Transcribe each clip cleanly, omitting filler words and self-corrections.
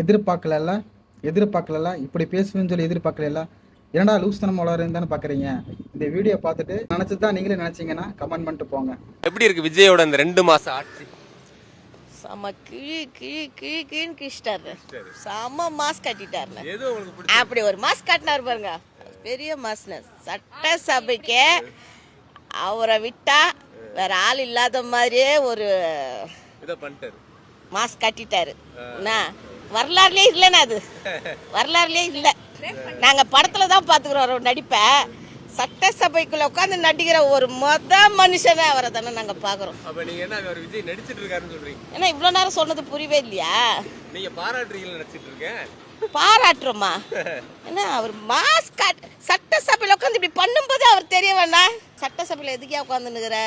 எதிர்பார்க்கல எதிர்பார்க்கல இப்படி பேசுவேன்னு சொல்லி எதிர்பார்க்கல. என்னடா லூஸ் தனம் வளருன்னு தானே பார்க்குறீங்க. இந்த வீடியோ பார்த்துட்டு நினச்சது தான் நீங்களே நினச்சிங்கன்னா கமெண்ட் பண்ணிட்டு போங்க. எப்படி இருக்கு விஜயோட இந்த 2 மாசம் ஆட்சி? செம கிழின்னு கிழிச்சிட்டாரு. செம மாஸ்க் கட்டிட்டாருல. அப்படி ஒரு மாஸ்க் கட்டினார் பாருங்க, பெரிய மாஸ்னஸ். சட்டசபைக்கே அவரை விட்டா வேற ஆள் இல்லாத மாதிரியே ஒரு மாஸ்க் கட்டிட்டாரு. வரலாறுலயே இல்லைன்னா அது வரலாறுலயே இல்லை. நாங்க படத்துல தான் பாத்துக்கிறோம் நடிப்பை. சட்டசபைக்குள்ள உட்காந்து நடிக்கிற ஒரு மனுஷனை அவரை தானே நாங்க பாக்குறோம். ஏன்னா இவ்வளவு நேரம் சொன்னது புரியவே இல்லையா? நீங்க பாராட்டுறீங்க. பாராட்டுறோமா? ஏன்னா அவர் மாஸ்க் சட்டசபையில உட்காந்து இப்படி பண்ணும்போது அவர் தெரிய வேண்டாம். சட்டசபையில எதுக்கே உட்காந்துன்னுக்கிற?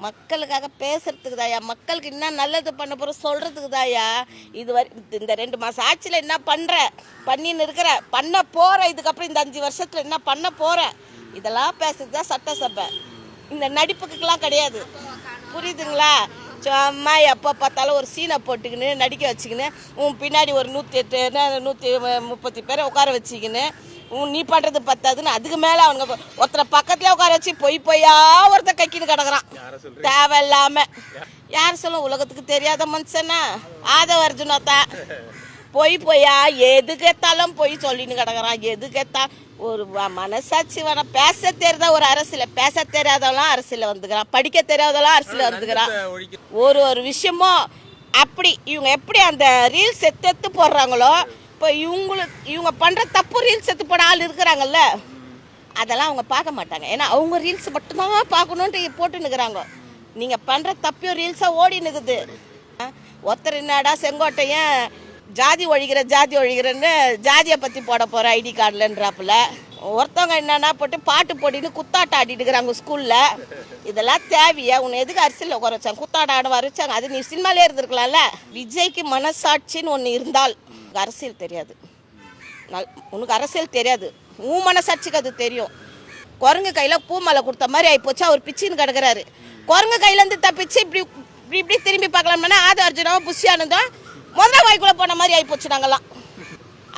மக்களுக்காக பேசுறதுக்கு தாயா, மக்களுக்கு என்ன நல்லது பண்ண போற சொல்றதுக்கு தாயா. இந்த 2 மாசம் ஆட்சியில் என்ன பண்ணின்னு இருக்கிற, பண்ண போற, இதுக்கப்புறம் இந்த 5 வருஷத்துல என்ன பண்ண போற, இதெல்லாம் பேசுறது தான் சட்டசபை. இந்த நடிப்புக்கெல்லாம் கிடையாது. புரியுதுங்களா? சும்மா எப்போ பார்த்தாலும் ஒரு சீனை போட்டுக்கின்னு நடிக்க வச்சுக்கின்னு உன் பின்னாடி ஒரு 108 130 பேரை உட்கார வச்சுக்கின்னு நீ பண்ணுறது பத்தாதுன்னு அதுக்கு மேலே அவனுங்க ஒருத்தரை பக்கத்துலேயே உட்கார வச்சு பொய்யா ஒருத்தர் கக்கின்னு கிடக்குறான் தேவையில்லாம. யார் சொல்லும்? உலகத்துக்கு தெரியாத மனுஷனா ஆதவ அர்ஜுனா தான். பொய்யா எதுக்கேத்தாலும் பொய் சொல்லின்னு கிடக்குறான். எதுக்கேத்தா ஒரு மனசாட்சி வேணாம். பேச தெரியாத ஒரு அரசியல, பேச தெரியாதவெல்லாம் அரசியல வந்துக்கிறான், படிக்க தெரியாதவெல்லாம் அரசியல வந்துக்கிறான். ஒரு விஷயமும் அப்படி இவங்க எப்படி அந்த ரீல்ஸ் எடுத்து போடுறாங்களோ, இப்போ இவங்க பண்ற தப்பு ரீல்ஸ் எடுத்து போட ஆள் இருக்கிறாங்கல்ல, அதெல்லாம் அவங்க பார்க்க மாட்டாங்க. ஏன்னா அவங்க ரீல்ஸ் மட்டும்தான் பார்க்கணுன்ட்டு போட்டுன்னுக்குறாங்க. நீங்க பண்ற தப்பையும் ரீல்ஸா ஓடி நிற்குது. ஒருத்தர் என்னடா செங்கோட்டையன் ஜாதி ஒழிகிறன்னு ஜாதியை பற்றி போட போகிற ஐடி கார்டில்ன்றாப்புல. ஒருத்தவங்க என்னென்னா போட்டு பாட்டு போட்டின்னு குத்தாட்டம் ஆடிட்டு இருக்கிறாங்க ஸ்கூலில். இதெல்லாம் தேவையா? உன்னை எதுக்கு அரசியலில் உட்கார வச்சாங்க? குத்தாட்டம் ஆட வரைச்சாங்க. அது நீ சினிமாலே இருந்திருக்கலாம்ல. விஜய்க்கு மனசாட்சின்னு ஒன்று இருந்தால் அரசியல் தெரியாது. உனக்கு அரசியல் தெரியாது, உன் மனசாட்சிக்கு அது தெரியும். குரங்கு கையில் பூமலை கொடுத்த மாதிரி ஆகிப்போச்சு. அவர் பிச்சின்னு கிடக்கிறாரு. குரங்கு கையிலேருந்து தப்பிச்சு இப்படி திரும்பி பார்க்கலாம்னா ஆதவ அர்ஜுனாவும் புஷியானதும் முதல வாய்க்குள்ள போன மாதிரி ஆகிப்போச்சு. நாங்கெல்லாம்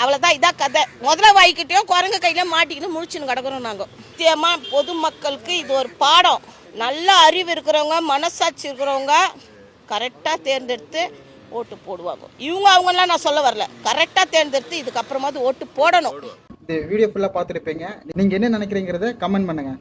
அவ்வளோதான், இதான் கதை. முதல வாய்க்கிட்டையும் குரங்கு கையில மாட்டிக்கின்னு முழிச்சுன்னு கிடக்குறோம். நாங்கள் முக்கியமாக பொதுமக்களுக்கு இது ஒரு பாடம். நல்ல அறிவு இருக்கிறவங்க, மனசாட்சி இருக்கிறவங்க கரெக்டாக தேர்ந்தெடுத்து ஓட்டு போடுவாங்க. அவங்கெல்லாம் நான் சொல்ல வரல, கரெக்டாக தேர்ந்தெடுத்து இதுக்கப்புறமாவது ஓட்டு போடணும். இந்த வீடியோ ஃபுல்லாக பார்த்துருப்பீங்க. நீங்கள் என்ன நினைக்கிறீங்கிறத கமெண்ட் பண்ணுங்கள்.